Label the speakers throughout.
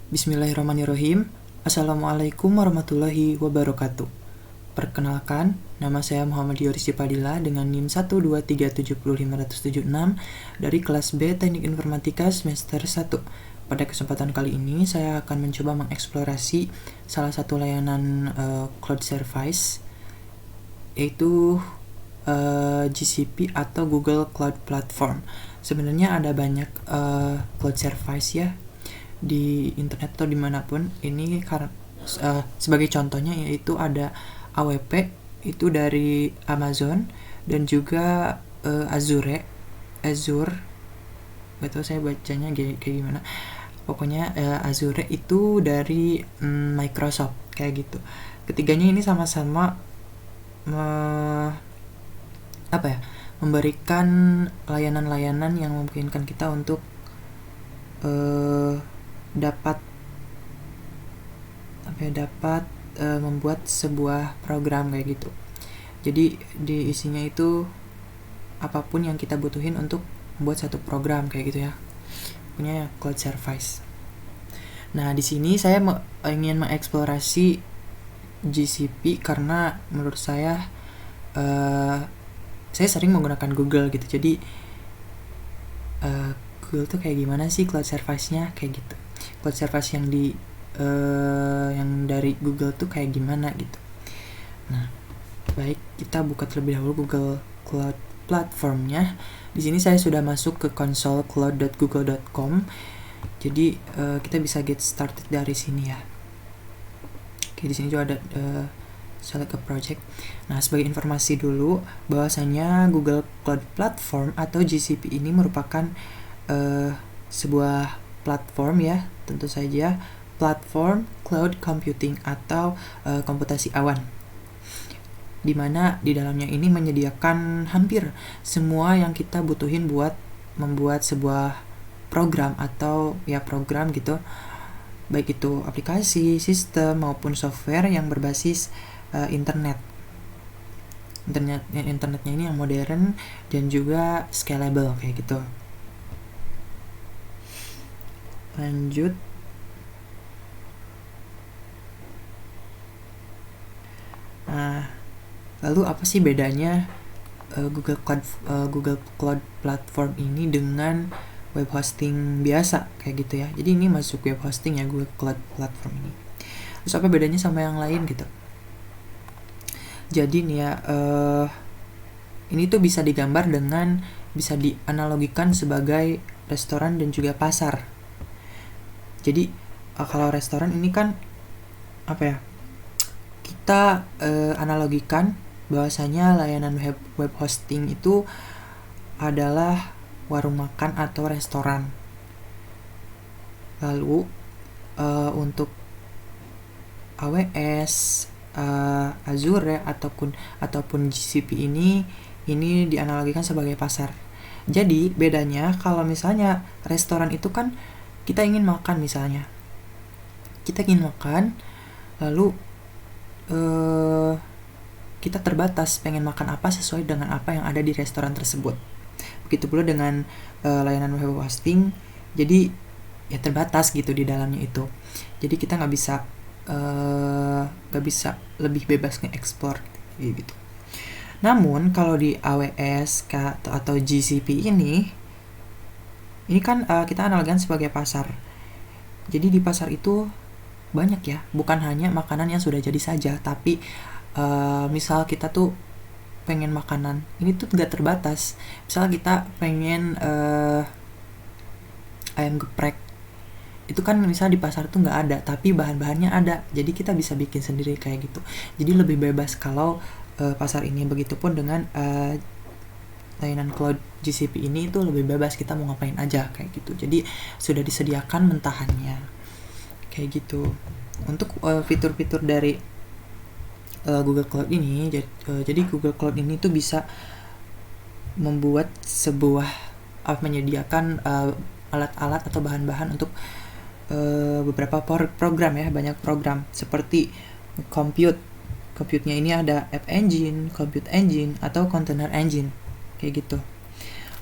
Speaker 1: Bismillahirrahmanirrahim. Assalamualaikum warahmatullahi wabarakatuh. Perkenalkan, nama saya Muhammad Yoris Cipadilla dengan NIM 123705576 dari kelas B Teknik Informatika semester 1. Pada kesempatan kali ini, saya akan mencoba mengeksplorasi salah satu layanan cloud service, yaitu GCP atau Google Cloud Platform. Sebenarnya ada banyak cloud service ya di internet atau dimanapun. Ini sebagai contohnya yaitu ada AWP itu dari Amazon dan juga Azure, betul saya bacanya kayak gimana, pokoknya Azure itu dari Microsoft kayak gitu. Ketiganya ini sama-sama memberikan layanan-layanan yang memungkinkan kita untuk dapat membuat sebuah program kayak gitu. Jadi di isinya itu apapun yang kita butuhin untuk membuat satu program kayak gitu ya. Punya cloud service. Nah, di sini saya ingin mengeksplorasi GCP karena menurut saya sering menggunakan Google gitu. Jadi Google tuh kayak gimana sih cloud service-nya kayak gitu. Cloud service yang dari Google tuh kayak gimana gitu. Nah, baik, kita buka terlebih dahulu Google Cloud Platform-nya. Di sini saya sudah masuk ke console cloud.google.com. Jadi kita bisa get started dari sini ya. Oke, di sini juga ada select a project. Nah, sebagai informasi dulu bahwasanya Google Cloud Platform atau GCP ini merupakan sebuah platform ya, tentu saja platform cloud computing atau komputasi awan, dimana di dalamnya ini menyediakan hampir semua yang kita butuhin buat membuat sebuah program atau ya program gitu, baik itu aplikasi, sistem maupun software yang berbasis internetnya ini yang modern dan juga scalable kayak gitu. Lanjut. Nah, lalu apa sih bedanya Google Cloud Platform ini dengan web hosting biasa kayak gitu ya. Jadi ini masuk web hosting ya, Google Cloud Platform ini. Terus apa bedanya sama yang lain gitu? Jadi nih ya, ini tuh bisa digambar dengan, bisa dianalogikan sebagai restoran dan juga pasar. Jadi kalau restoran ini kan kita analogikan bahwasanya layanan web hosting itu adalah warung makan atau restoran. Lalu untuk AWS, Azure ataupun GCP ini dianalogikan sebagai pasar. Jadi bedanya kalau misalnya restoran itu kan kita ingin makan misalnya. Kita ingin makan, lalu kita terbatas pengen makan apa sesuai dengan apa yang ada di restoran tersebut. Begitu pula dengan layanan web hosting, jadi ya terbatas gitu di dalamnya itu. Jadi kita nggak bisa lebih bebas nge-explore gitu. Namun kalau di AWS atau GCP ini kan kita analogikan sebagai pasar. Jadi di pasar itu banyak ya, bukan hanya makanan yang sudah jadi saja, tapi misal kita tuh pengen makanan, ini tuh gak terbatas. Misal kita pengen ayam geprek, itu kan misal di pasar tuh gak ada, tapi bahan-bahannya ada, jadi kita bisa bikin sendiri kayak gitu. Jadi lebih bebas kalau pasar ini. Begitupun dengan layanan cloud GCP ini itu lebih bebas, kita mau ngapain aja kayak gitu. Jadi sudah disediakan mentahannya kayak gitu. Untuk fitur-fitur dari Google Cloud ini, jadi Google Cloud ini tuh bisa membuat menyediakan alat-alat atau bahan-bahan untuk beberapa program ya, banyak program seperti compute-nya ini ada App Engine, Compute Engine atau Container Engine kayak gitu.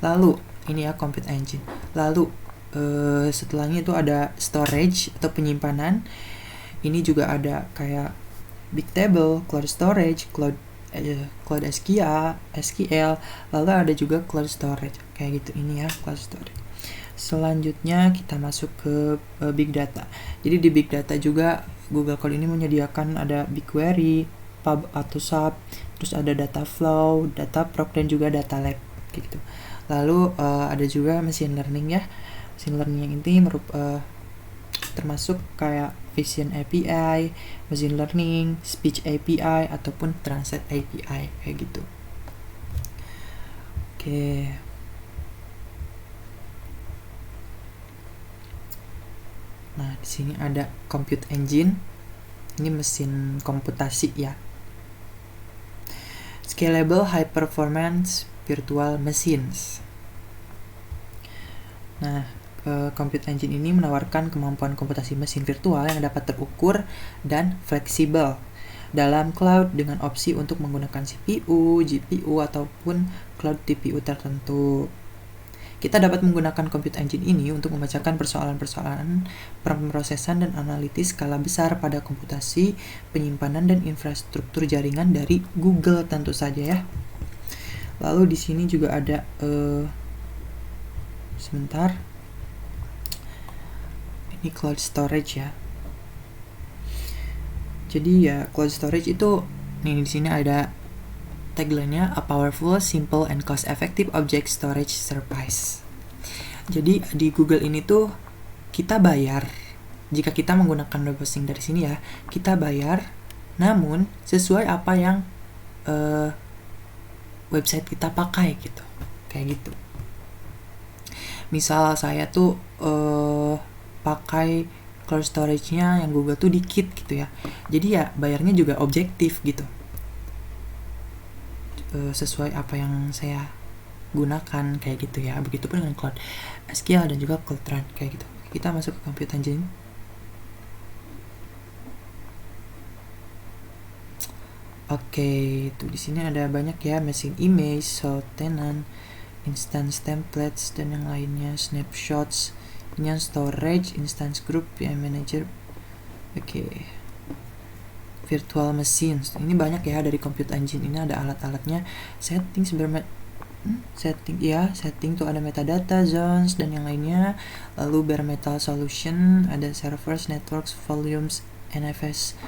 Speaker 1: Lalu ini ya Compute Engine. Lalu setelahnya itu ada storage atau penyimpanan. Ini juga ada kayak Bigtable, Cloud Storage, Cloud SQL, lalu ada juga Cloud Storage kayak gitu. Ini ya Cloud Storage. Selanjutnya kita masuk ke Big Data. Jadi di Big Data juga Google Cloud ini menyediakan ada BigQuery, Pub atau Sub, terus ada Data Flow, Dataproc, dan juga Data Lab gitu. Lalu ada juga Machine Learning ya. Machine Learning yang ini termasuk kayak Vision API, Machine Learning, Speech API, ataupun Translate API kayak gitu. Oke. Nah, di sini ada Compute Engine. Ini mesin komputasi ya. Scalable High Performance Virtual Machines. Nah, Compute Engine ini menawarkan kemampuan komputasi mesin virtual yang dapat terukur dan fleksibel dalam cloud dengan opsi untuk menggunakan CPU, GPU, ataupun cloud TPU tertentu. Kita dapat menggunakan Compute Engine ini untuk membacakan persoalan-persoalan pemrosesan dan analitis skala besar pada komputasi, penyimpanan, dan infrastruktur jaringan dari Google tentu saja ya. Lalu di sini juga ada ini Cloud Storage ya. Jadi ya Cloud Storage itu nih di sini ada tagline-nya a powerful, simple, and cost-effective object storage service. Jadi di Google ini tuh kita bayar jika kita menggunakan web hosting dari sini ya, kita bayar namun sesuai apa yang website kita pakai gitu, kayak gitu. Misal saya tuh pakai cloud storage-nya yang Google tuh dikit gitu ya, jadi ya bayarnya juga objektif gitu, sesuai apa yang saya gunakan kayak gitu ya. Begitupun dengan Cloud SQL dan juga Cloud Run kayak gitu. Kita masuk ke Compute Engine. Oke, itu di sini ada banyak ya, machine image, salt tenant, instance templates, dan yang lainnya, snapshots, ini yang storage, instance group, VM manager. Oke. Virtual machines. Ini banyak ya dari Compute Engine. Ini ada alat-alatnya. Setting setting tuh ada metadata, zones, dan yang lainnya. Lalu bare metal solution, ada servers, networks, volumes, NFS,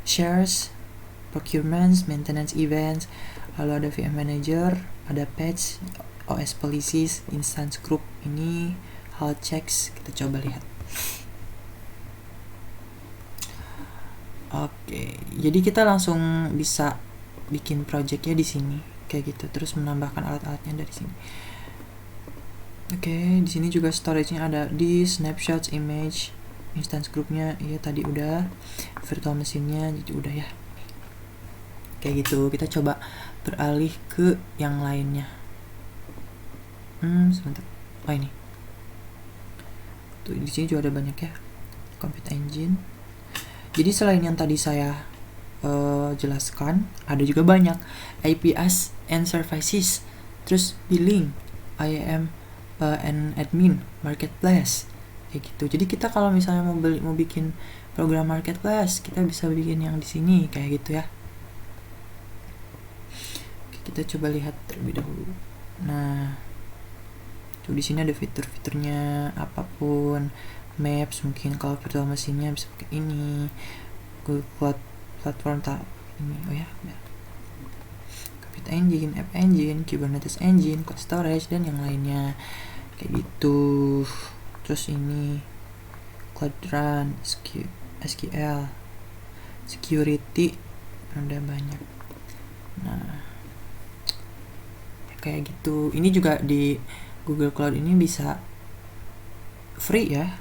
Speaker 1: shares, procurements, maintenance events. Lalu ada VM manager, ada patch, OS policies, instance group. Ini health checks. Kita coba lihat. Oke, jadi kita langsung bisa bikin projectnya di sini kayak gitu, terus menambahkan alat-alatnya dari sini. Oke, di sini juga storage-nya ada di snapshots, image, instance groupnya, iya tadi udah, virtual machine-nya jadi udah ya. Kayak gitu, kita coba beralih ke yang lainnya. Sebentar. Oh ini. Tuh di sini juga ada banyak ya. Compute Engine. Jadi selain yang tadi saya jelaskan, ada juga banyak APIs and services, terus billing, IAM and admin, marketplace, kayak gitu. Jadi kita kalau misalnya mau bikin program marketplace, kita bisa bikin yang di sini kayak gitu ya. Oke, kita coba lihat terlebih dahulu. Nah, tuh di sini ada fitur-fiturnya apapun. Maps mungkin kalau virtual machine-nya bisa pakai ini, Google Cloud Platform ini, oh ya, Compute Engine, App Engine, Kubernetes Engine, Cloud Storage, dan yang lainnya kayak gitu. Terus ini Cloud Run, SQL, security, ada banyak. Nah, kayak gitu. Ini juga di Google Cloud ini bisa free ya,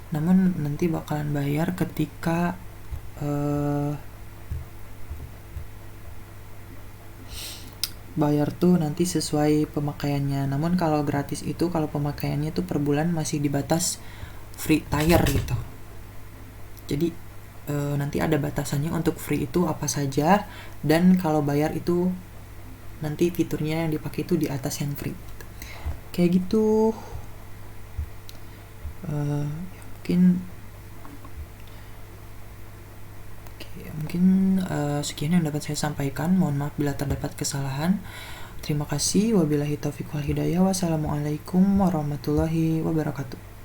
Speaker 1: namun nanti bakalan bayar ketika bayar tuh nanti sesuai pemakaiannya. Namun kalau gratis itu, kalau pemakaiannya tuh per bulan masih di batas free tier gitu. Jadi nanti ada batasannya untuk free itu apa saja, dan kalau bayar itu nanti fiturnya yang dipakai itu di atas yang free. Kayak gitu. Mungkin sekian yang dapat saya sampaikan. Mohon maaf bila terdapat kesalahan. Terima kasih. Wabillahi taufiq wal hidayah. Wassalamualaikum warahmatullahi wabarakatuh.